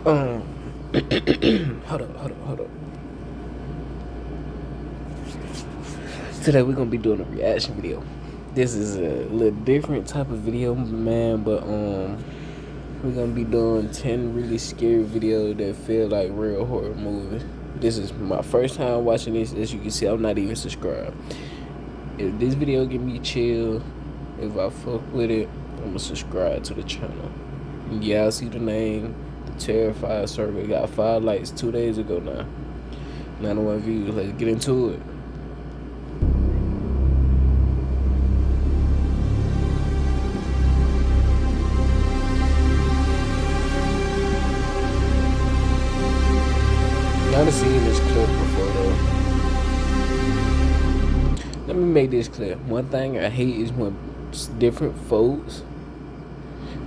Um, hold up. Today we're gonna be doing a reaction video. This is a little different type of video, man, but we're gonna be doing 10 really scary videos that feel like real horror movies. This is my first time watching this. As you can see, I'm not even subscribed. If this video give me chill, if I fuck with it, I'm gonna subscribe to the channel. Yeah, I see the name, the Terrified Survey. Got 5 likes 2 days ago now. 91 views. Let's get into it. I've seen this clip before though. Let me make this clear. One thing I hate is when different folks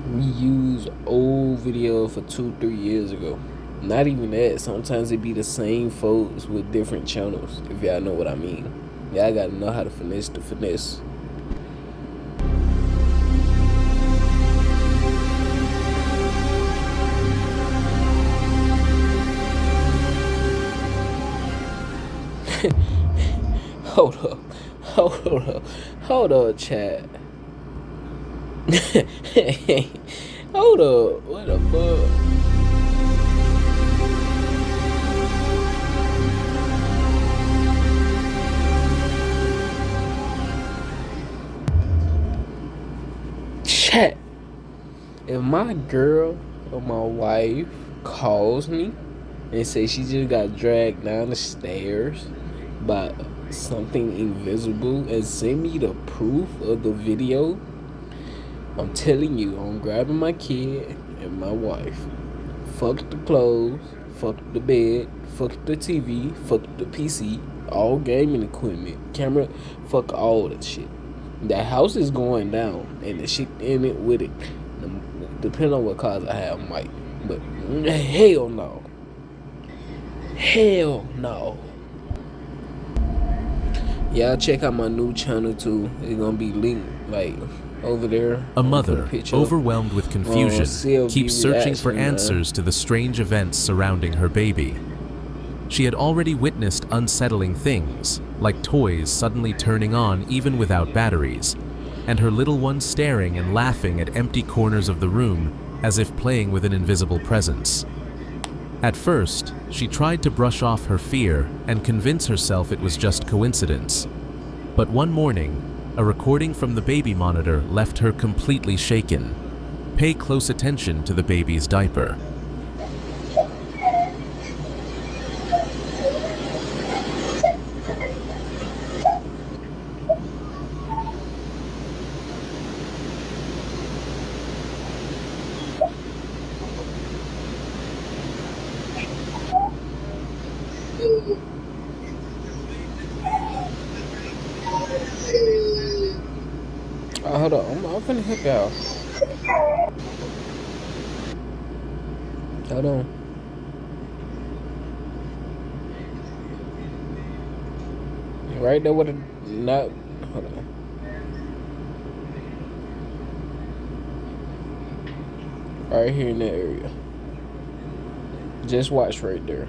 reuse old video for 2-3 years ago. Not even that. Sometimes it be the same folks with different channels. If y'all know what I mean. Y'all gotta know how to finesse the finesse. Hold up, chat. Hold up, what the fuck? Chat. If my girl or my wife calls me and say she just got dragged down the stairs by something invisible and send me the proof of the video, I'm telling you, I'm grabbing my kid and my wife. Fuck the clothes, fuck the bed, fuck the TV, fuck the PC, all gaming equipment, camera, fuck all that shit. The house is going down and the shit in it with it. Depending on what cars I have, might. But hell no. Hell no. Y'all check out my new channel too. It's gonna be linked like over there. A mother, overwhelmed with confusion, C.F.B. keeps searching for answers to the strange events surrounding her baby. She had already witnessed unsettling things, like toys suddenly turning on even without batteries, and her little one staring and laughing at empty corners of the room as if playing with an invisible presence. At first, she tried to brush off her fear and convince herself it was just coincidence. But one morning, a recording from the baby monitor left her completely shaken. Pay close attention to the baby's diaper. Hold on, I'm finna help y'all. Hold on. Right there with a not. Hold on. Right here in that area. Just watch right there.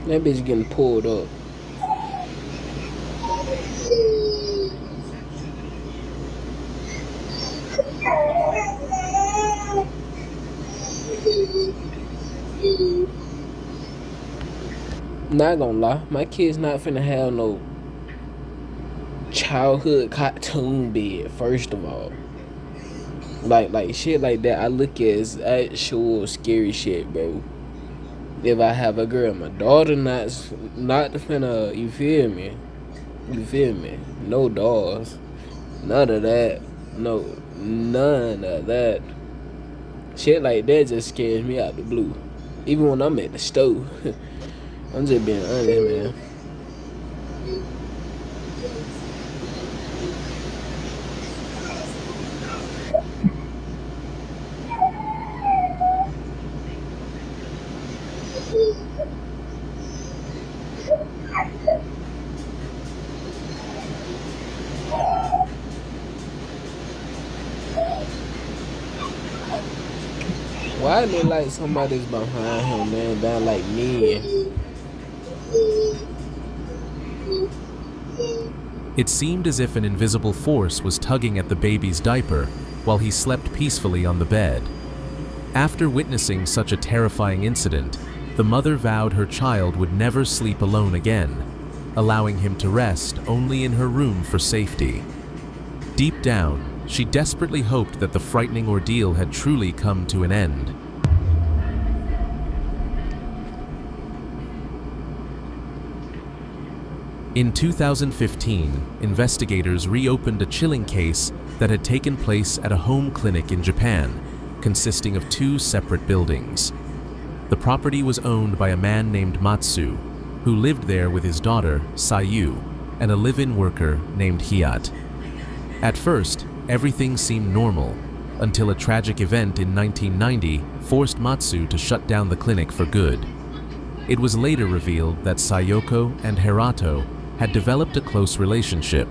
That bitch getting pulled up. Not gonna lie, my kid's not finna have no childhood cartoon bed, first of all. Like shit like that I look at as actual scary shit, bro. If I have a girl, my daughter not finna, you feel me? No dolls. None of that. No, none of that. Shit like that just scares me out the blue. Even when I'm at the stove. I'm just being honest, man. Why it look like somebody's behind him laying down like me? It seemed as if an invisible force was tugging at the baby's diaper while he slept peacefully on the bed. After witnessing such a terrifying incident, the mother vowed her child would never sleep alone again, allowing him to rest only in her room for safety. Deep down, she desperately hoped that the frightening ordeal had truly come to an end. In 2015, investigators reopened a chilling case that had taken place at a home clinic in Japan, consisting of 2 separate buildings. The property was owned by a man named Matsu, who lived there with his daughter, Sayu, and a live-in worker named Hiyat. At first, everything seemed normal, until a tragic event in 1990 forced Matsu to shut down the clinic for good. It was later revealed that Sayoko and Hirato had developed a close relationship.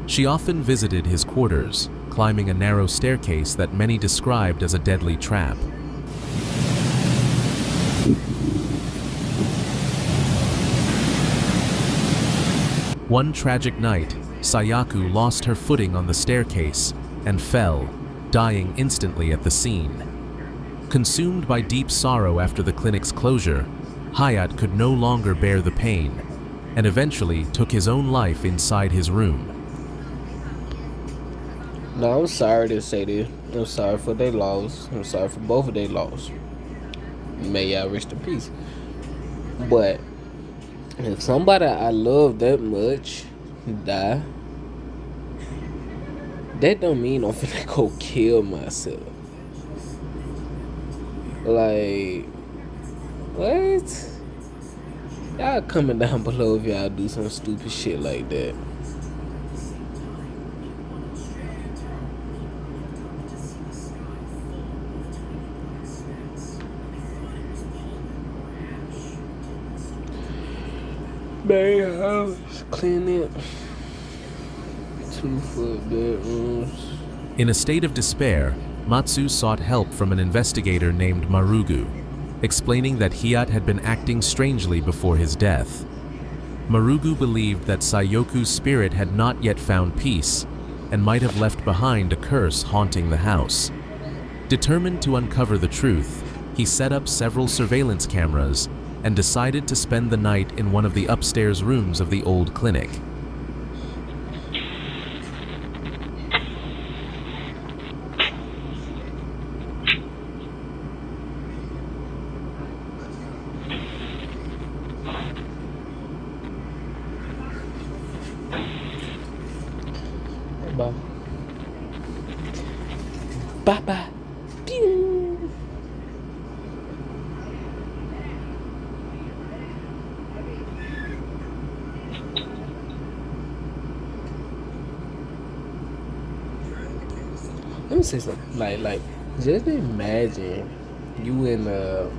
She often visited his quarters, climbing a narrow staircase that many described as a deadly trap. One tragic night, Sayako lost her footing on the staircase and fell, dying instantly at the scene. Consumed by deep sorrow after the clinic's closure, Hayat could no longer bear the pain and eventually took his own life inside his room. No, I'm sorry to say this. I'm sorry for their loss. I'm sorry for both of their loss. May y'all rest in peace. But if somebody I love that much die, that don't mean I'm finna go kill myself. Like, what? Y'all comment down below if y'all do some stupid shit like that. Main house, clinic, 2-foot bedrooms. In a state of despair, Matsu sought help from an investigator named Marugu, explaining that Hiyat had been acting strangely before his death. Marugu believed that Sayoku's spirit had not yet found peace and might have left behind a curse haunting the house. Determined to uncover the truth, he set up several surveillance cameras and decided to spend the night in one of the upstairs rooms of the old clinic. Bye. Bye-bye. Pew. Let me say something. Like, just imagine you in a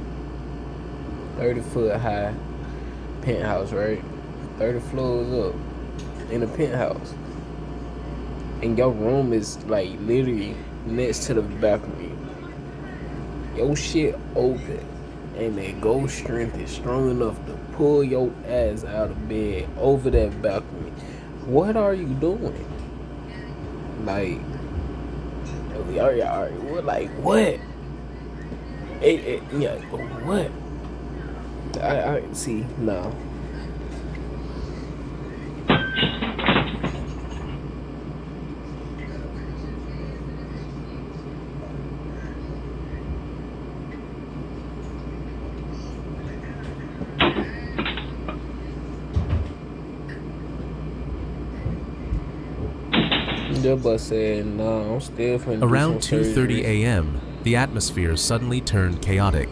30-foot high penthouse, right? 30 floors up in a penthouse. And your room is like literally next to the balcony. Your shit open, and that ghost strength is strong enough to pull your ass out of bed over that balcony. What are you doing? Like, like what? Yeah, what? I see. No. But said, no, I'm still finna Around do some 2:30 surgery. a.m., the atmosphere suddenly turned chaotic.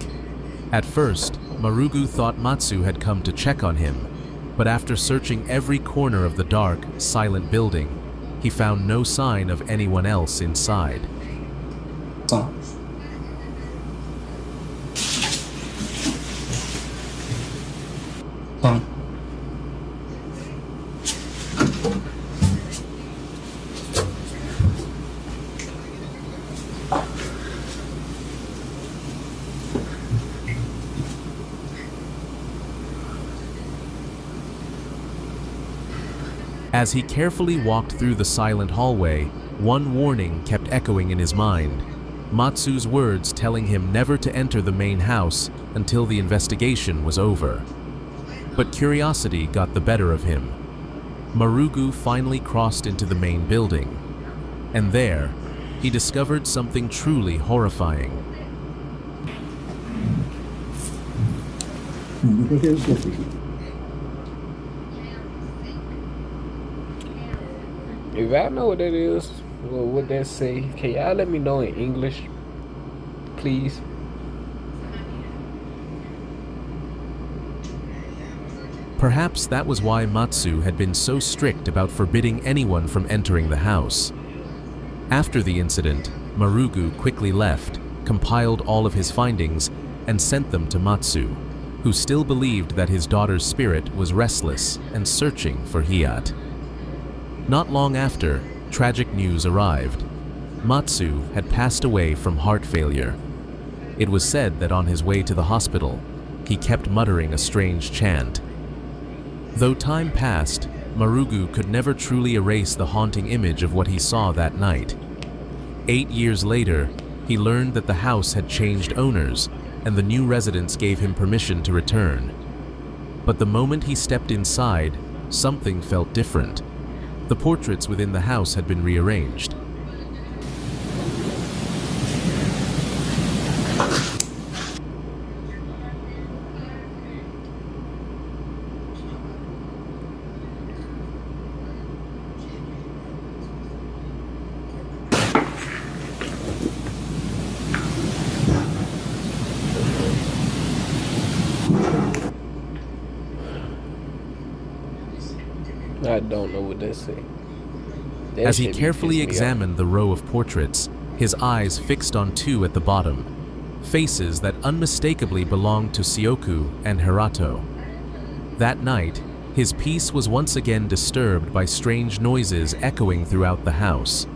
At first, Marugu thought Matsu had come to check on him, but after searching every corner of the dark, silent building, he found no sign of anyone else inside. As he carefully walked through the silent hallway, one warning kept echoing in his mind. Matsu's words telling him never to enter the main house until the investigation was over. But curiosity got the better of him. Marugu finally crossed into the main building, and there, he discovered something truly horrifying. If y'all know what that is, or what that say, can y'all let me know in English, please? Perhaps that was why Matsu had been so strict about forbidding anyone from entering the house. After the incident, Marugu quickly left, compiled all of his findings, and sent them to Matsu, who still believed that his daughter's spirit was restless and searching for Hiyat. Not long after, tragic news arrived. Matsu had passed away from heart failure. It was said that on his way to the hospital, he kept muttering a strange chant. Though time passed, Marugu could never truly erase the haunting image of what he saw that night. 8 years later, he learned that the house had changed owners, and the new residents gave him permission to return. But the moment he stepped inside, something felt different. The portraits within the house had been rearranged. I don't know what that say. That As he shit be carefully pissing me examined the row of portraits, his eyes fixed on two at the bottom, faces that unmistakably belonged to Sioku and Hirato. That night, his peace was once again disturbed by strange noises echoing throughout the house.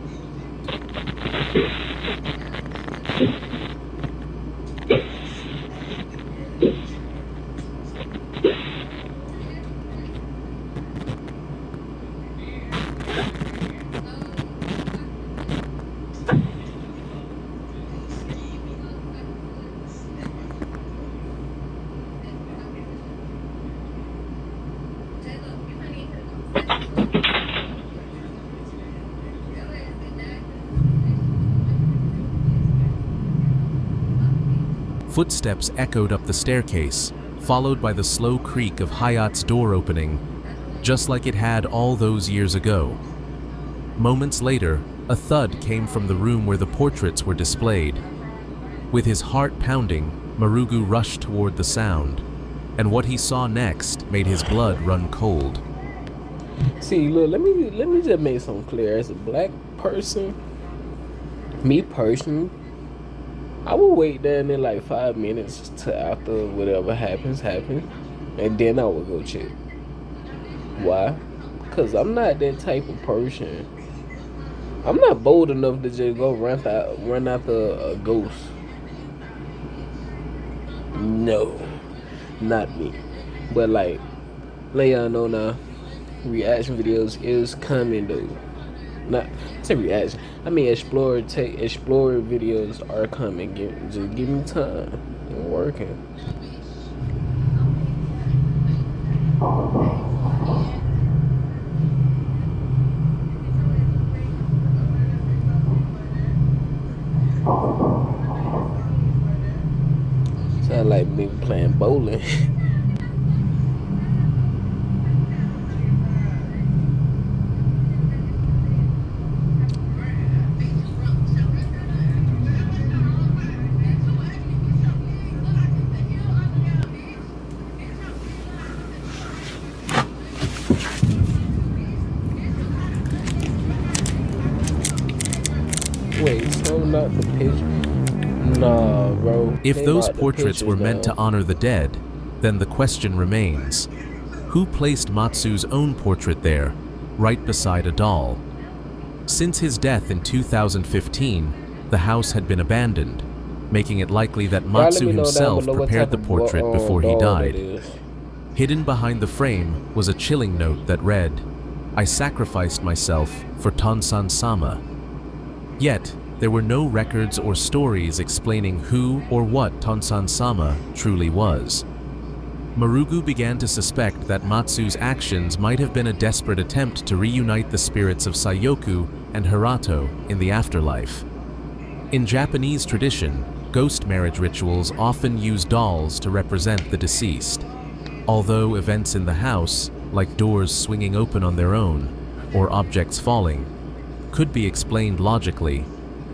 Footsteps echoed up the staircase, followed by the slow creak of Hayat's door opening, just like it had all those years ago. Moments later, a thud came from the room where the portraits were displayed. With his heart pounding, Marugu rushed toward the sound, and what he saw next made his blood run cold. See, look, let me just make something clear. As a black person, me personally, I will wait there in like 5 minutes to after whatever happens, and then I will go check. Why? Because I'm not that type of person. I'm not bold enough to just go run after a ghost. No, not me. But like, let y'all know now, reaction videos is coming though. Not say reaction. I mean explorer videos are coming. Just give me time. I'm working. Sound like me playing bowling. Wait, so not the picture? Nah, bro. If They those knocked the portraits were pictures meant to down. honor the dead, then the question remains, who placed Matsu's own portrait there, right beside a doll? Since his death in 2015, the house had been abandoned, making it likely that Y'all let Matsu me know down himself below what prepared type the of portrait before he doll that died. is. Hidden behind the frame was a chilling note that read, I sacrificed myself for Tonsan Sama. Yet, there were no records or stories explaining who or what Tonsan Sama truly was. Marugu began to suspect that Matsu's actions might have been a desperate attempt to reunite the spirits of Sayoku and Hirato in the afterlife. In Japanese tradition, ghost marriage rituals often use dolls to represent the deceased. Although events in the house, like doors swinging open on their own or objects falling, could be explained logically,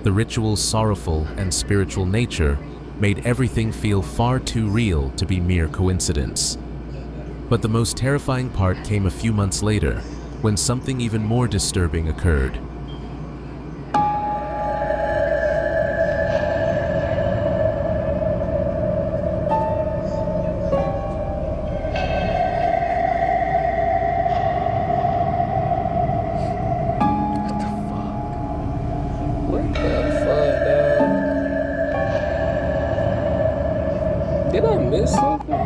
the ritual's sorrowful and spiritual nature made everything feel far too real to be mere coincidence. But the most terrifying part came a few months later, when something even more disturbing occurred. What the fuck, dog? Did I miss something?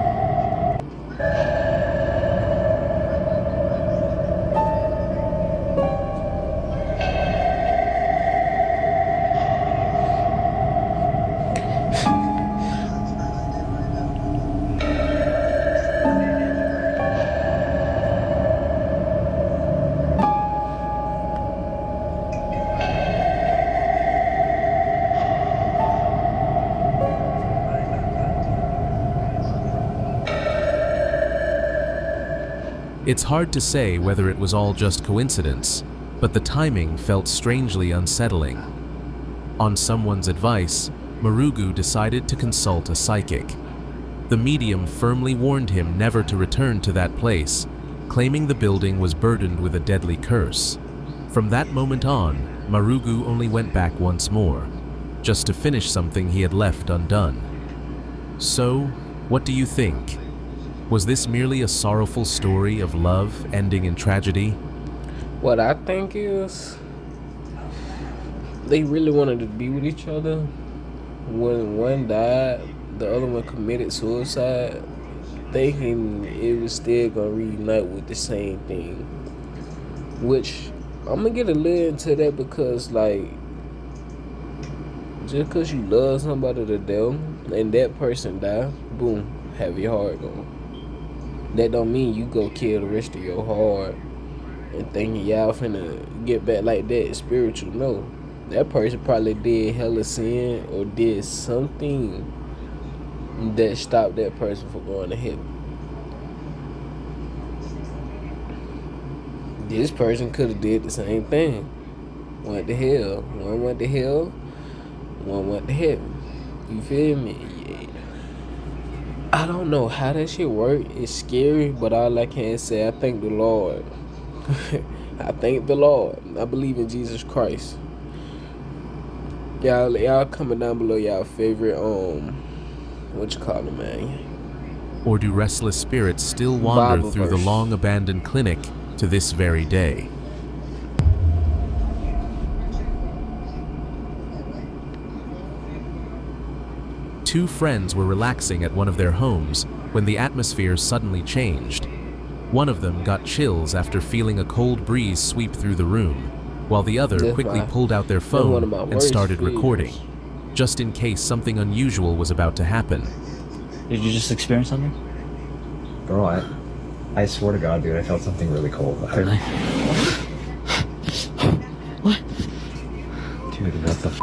It's hard to say whether it was all just coincidence, but the timing felt strangely unsettling. On someone's advice, Marugu decided to consult a psychic. The medium firmly warned him never to return to that place, claiming the building was burdened with a deadly curse. From that moment on, Marugu only went back once more, just to finish something he had left undone. So, what do you think? Was this merely a sorrowful story of love ending in tragedy? What I think is, they really wanted to be with each other. When one died, the other one committed suicide, thinking it was still gonna reunite with the same thing. Which I'm gonna get a little into that because, like, just because you love somebody to death and that person die, boom, have your heart gone. That don't mean you go kill the rest of your heart and thinking y'all finna get back like that spiritual. No. That person probably did hella sin or did something that stopped that person from going to heaven. This person could have did the same thing. Went to hell. One went to hell, one went to heaven. You feel me? I don't know how that shit work. It's scary, but all I can say, I thank the Lord. I thank the Lord. I believe in Jesus Christ. Y'all comment down below y'all favorite what you call it, man? Or do restless spirits still wander Bible through the verse. long abandoned clinic to this very day? Two friends were relaxing at one of their homes when the atmosphere suddenly changed. One of them got chills after feeling a cold breeze sweep through the room, while the other quickly pulled out their phone and started recording, just in case something unusual was about to happen. Did you just experience something? Bro, I swear to God, dude, I felt something really cold. What? Dude, what the f?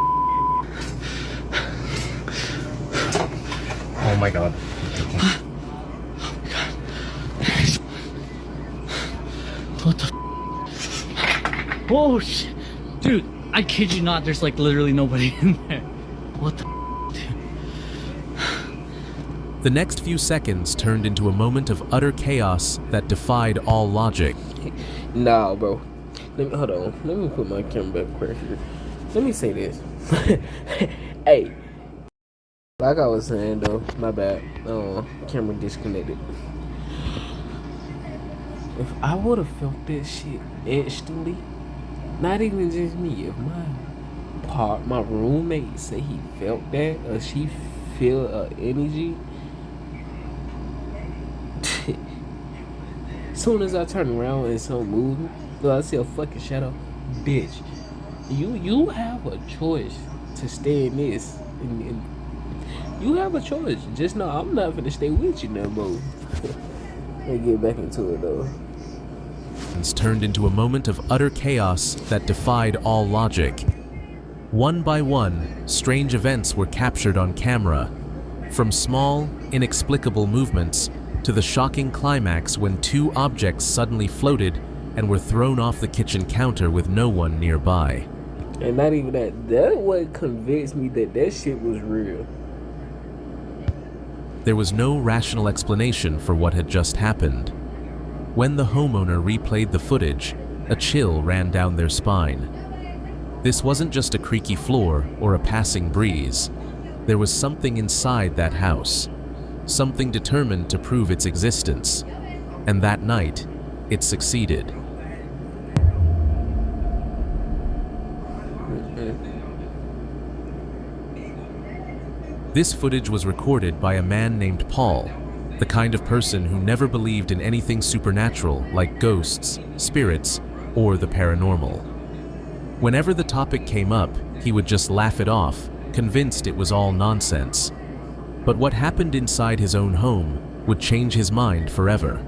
Oh my God. What the f? Oh shit. Dude, I kid you not, there's like literally nobody in there. What the f, dude? The next few seconds turned into a moment of utter chaos that defied all logic. Nah, bro. Hold on. Let me put my camera back quick here. Let me say this. Hey. Like I was saying though, my bad. Camera disconnected. If I would have felt that shit instantly, not even just me, if my roommate say he felt that or she feel energy, soon as I turn around and some moving, So I see a fucking shadow. Bitch, you have a choice to stay in this. And you have a choice. Just know I'm not gonna stay with you no more. Let's get back into it though. Turned into a moment of utter chaos that defied all logic. One by one, strange events were captured on camera, from small, inexplicable movements to the shocking climax when two objects suddenly floated and were thrown off the kitchen counter with no one nearby. And not even that. That what convinced me that that shit was real. There was no rational explanation for what had just happened. When the homeowner replayed the footage, a chill ran down their spine. This wasn't just a creaky floor or a passing breeze. There was something inside that house, something determined to prove its existence. And that night, it succeeded. This footage was recorded by a man named Paul, the kind of person who never believed in anything supernatural like ghosts, spirits, or the paranormal. Whenever the topic came up, he would just laugh it off, convinced it was all nonsense. But what happened inside his own home would change his mind forever.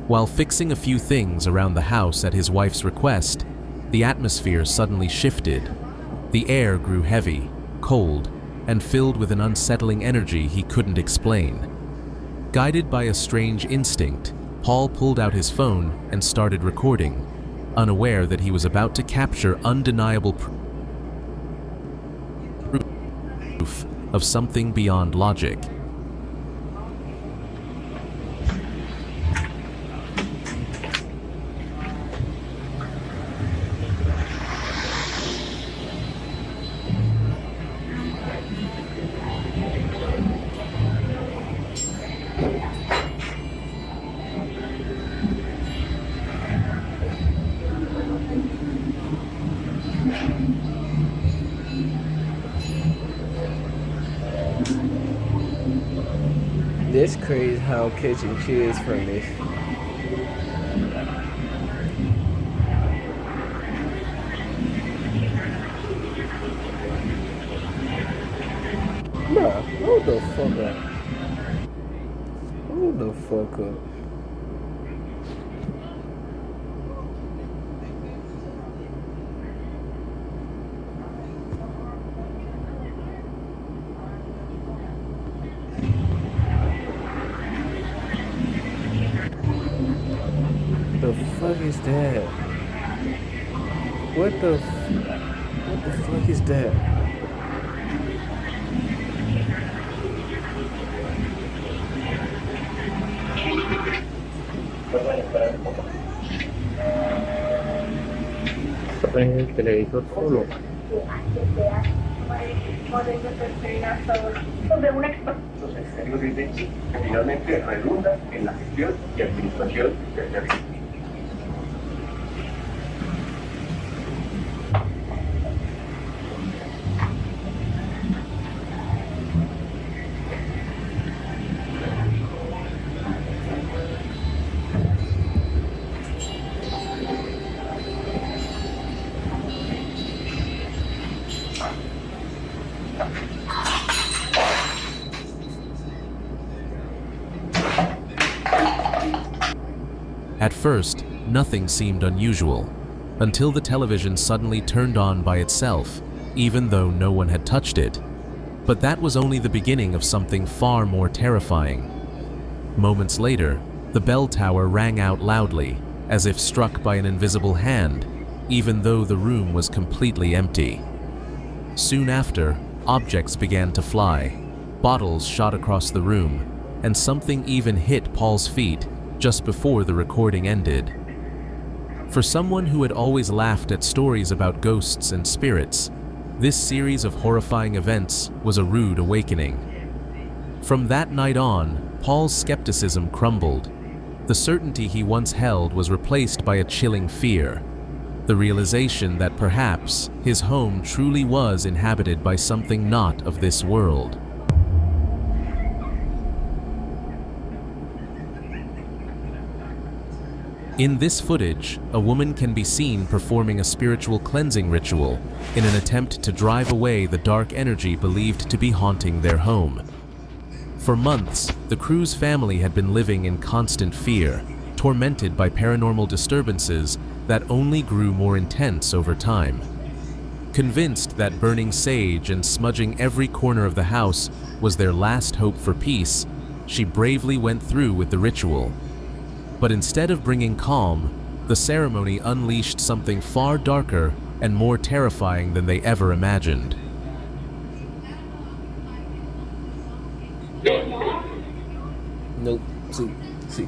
While fixing a few things around the house at his wife's request, the atmosphere suddenly shifted. The air grew heavy, cold, and filled with an unsettling energy he couldn't explain. Guided by a strange instinct, Paul pulled out his phone and started recording, unaware that he was about to capture undeniable proof of something beyond logic. That's crazy how I'm catching chills from this. Nah, hold the fuck up. Hold the fuck up. The fuck is that? What the fuck is that? El televisor solo. Sobre una los exteriores que finalmente redunda en la gestión y administración del servicio. At first, nothing seemed unusual, until the television suddenly turned on by itself, even though no one had touched it. But that was only the beginning of something far more terrifying. Moments later, the bell tower rang out loudly, as if struck by an invisible hand, even though the room was completely empty. Soon after, objects began to fly, bottles shot across the room, and something even hit Paul's feet just before the recording ended. For someone who had always laughed at stories about ghosts and spirits, this series of horrifying events was a rude awakening. From that night on, Paul's skepticism crumbled. The certainty he once held was replaced by a chilling fear, the realization that perhaps his home truly was inhabited by something not of this world. In this footage, a woman can be seen performing a spiritual cleansing ritual in an attempt to drive away the dark energy believed to be haunting their home. For months, the Cruz family had been living in constant fear, tormented by paranormal disturbances that only grew more intense over time. Convinced that burning sage and smudging every corner of the house was their last hope for peace, she bravely went through with the ritual. But instead of bringing calm, the ceremony unleashed something far darker and more terrifying than they ever imagined. Nope. See.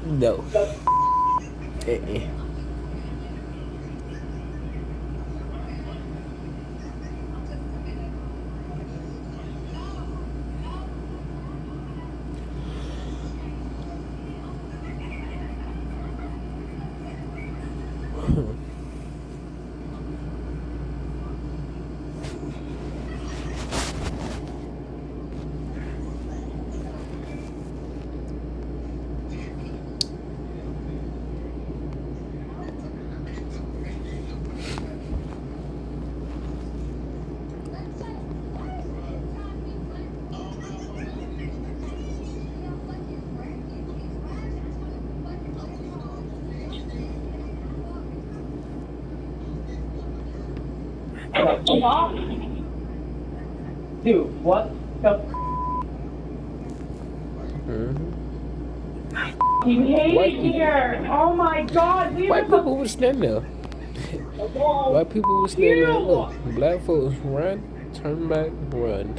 No. Dude, what the you hate White it people. here! Oh my god, we White people was standing there. White people was standing there. Look, black folks run, turn back, run.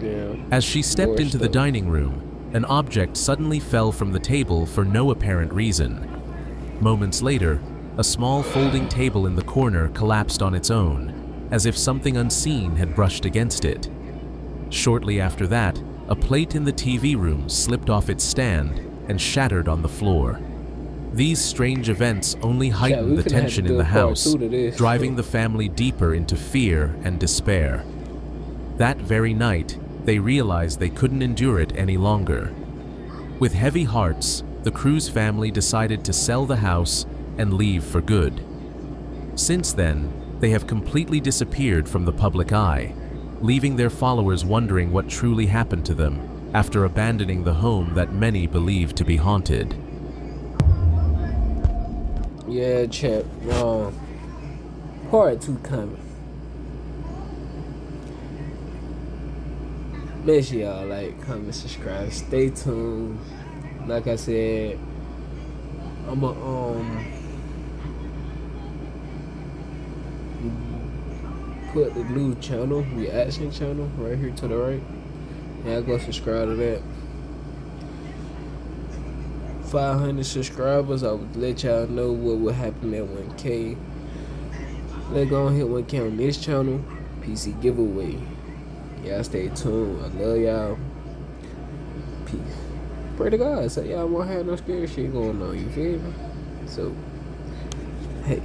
Yeah. As she stepped More into the stuff. dining room, an object suddenly fell from the table for no apparent reason. Moments later, a small folding table in the corner collapsed on its own, as if something unseen had brushed against it. Shortly after that, a plate in the TV room slipped off its stand and shattered on the floor. These strange events only heightened we the finna have to tension do in the a part house, 2 to this. driving the family deeper into fear and despair. That very night, they realized they couldn't endure it any longer. With heavy hearts, the Cruz family decided to sell the house and leave for good. Since then, they have completely disappeared from the public eye, leaving their followers wondering what truly happened to them after abandoning the home that many believe to be haunted. Yeah, chat. Part 2 coming. Make sure y'all like, comment, subscribe. Stay tuned. Like I said, I'ma put the new channel, reaction channel, right here to the right. Yeah, go subscribe to that. 500 subscribers, I would let y'all know what would happen at 1K. Let's go and hit 1K on this channel. PC giveaway. Y'all stay tuned. I love y'all. Peace. Pray to God so y'all won't have no scary shit going on. You feel me? So, hey.